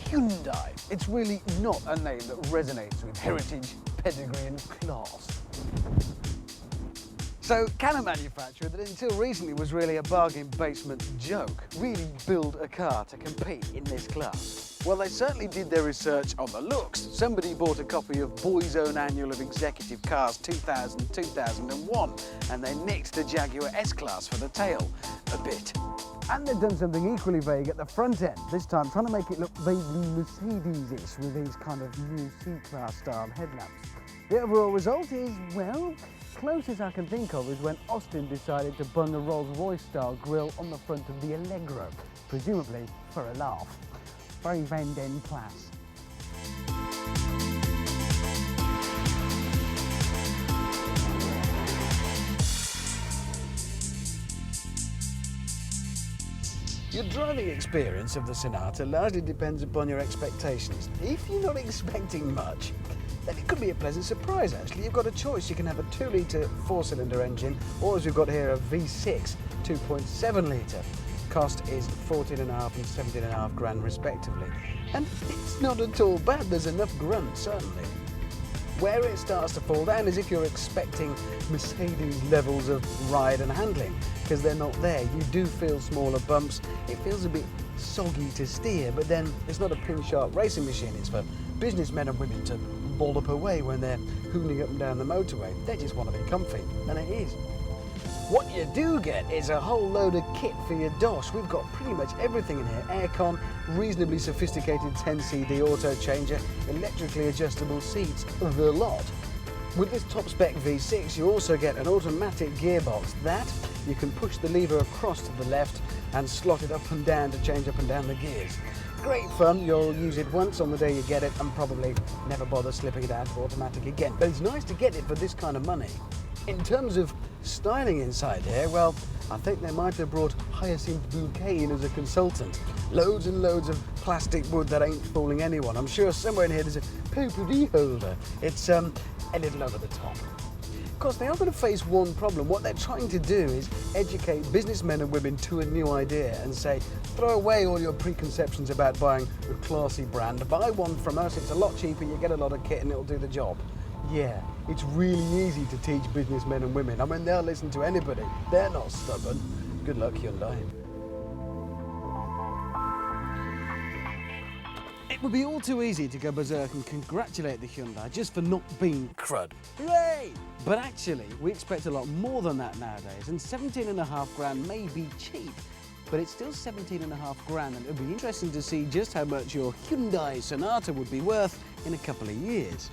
Hyundai. It's really not a name that resonates with heritage, pedigree and class. So, can a manufacturer that until recently was really a bargain basement joke really build a car to compete in this class? Well, they certainly did their research on the looks. Somebody bought a copy of Boy's Own Annual of Executive Cars 2000-2001 and they nicked the Jaguar S-Class for the tail a bit. And they've done something equally vague at the front end, this time trying to make it look vaguely Mercedes-ish with these kind of new C-Class style headlamps. The overall result is, well, closest I can think of is when Austin decided to bung a Rolls-Royce style grille on the front of the Allegro, presumably for a laugh. Very Van Den Place. Your driving experience of the Sonata largely depends upon your expectations. If you're not expecting much, then it could be a pleasant surprise actually. You've got a choice. You can have a 2-litre 4-cylinder engine, or as we've got here, a V6 2.7 litre. Cost is 14.5 and 17.5 grand respectively. And it's not at all bad, there's enough grunt certainly. Where it starts to fall down is if you're expecting Mercedes levels of ride and handling, because they're not there. You do feel smaller bumps, it feels a bit soggy to steer, but then it's not a pin-sharp racing machine, it's for businessmen and women to bollop away when they're hooning up and down the motorway. They just want to be comfy, and it is. What you do get is a whole load of kit for your dosh. We've got pretty much everything in here. Aircon, reasonably sophisticated 10CD auto changer, electrically adjustable seats, the lot. With this top spec V6 you also get an automatic gearbox that you can push the lever across to the left and slot it up and down to change up and down the gears. Great fun, you'll use it once on the day you get it and probably never bother slipping it out of automatic again. But it's nice to get it for this kind of money. In terms of styling inside here, well, I think they might have brought Hyacinth Bouquet in as a consultant. Loads and loads of plastic wood that ain't fooling anyone. I'm sure somewhere in here there's a potpourri holder. It's a little over the top. Of course, they are going to face one problem. What they're trying to do is educate businessmen and women to a new idea and say, throw away all your preconceptions about buying a classy brand. Buy one from us, it's a lot cheaper, you get a lot of kit and it'll do the job. Yeah, it's really easy to teach businessmen and women. I mean, they'll listen to anybody. They're not stubborn. Good luck, Hyundai. It would be all too easy to go berserk and congratulate the Hyundai just for not being crud. Hooray! But actually, we expect a lot more than that nowadays, and 17.5 grand may be cheap, but it's still 17.5 grand, and it'll be interesting to see just how much your Hyundai Sonata would be worth in a couple of years.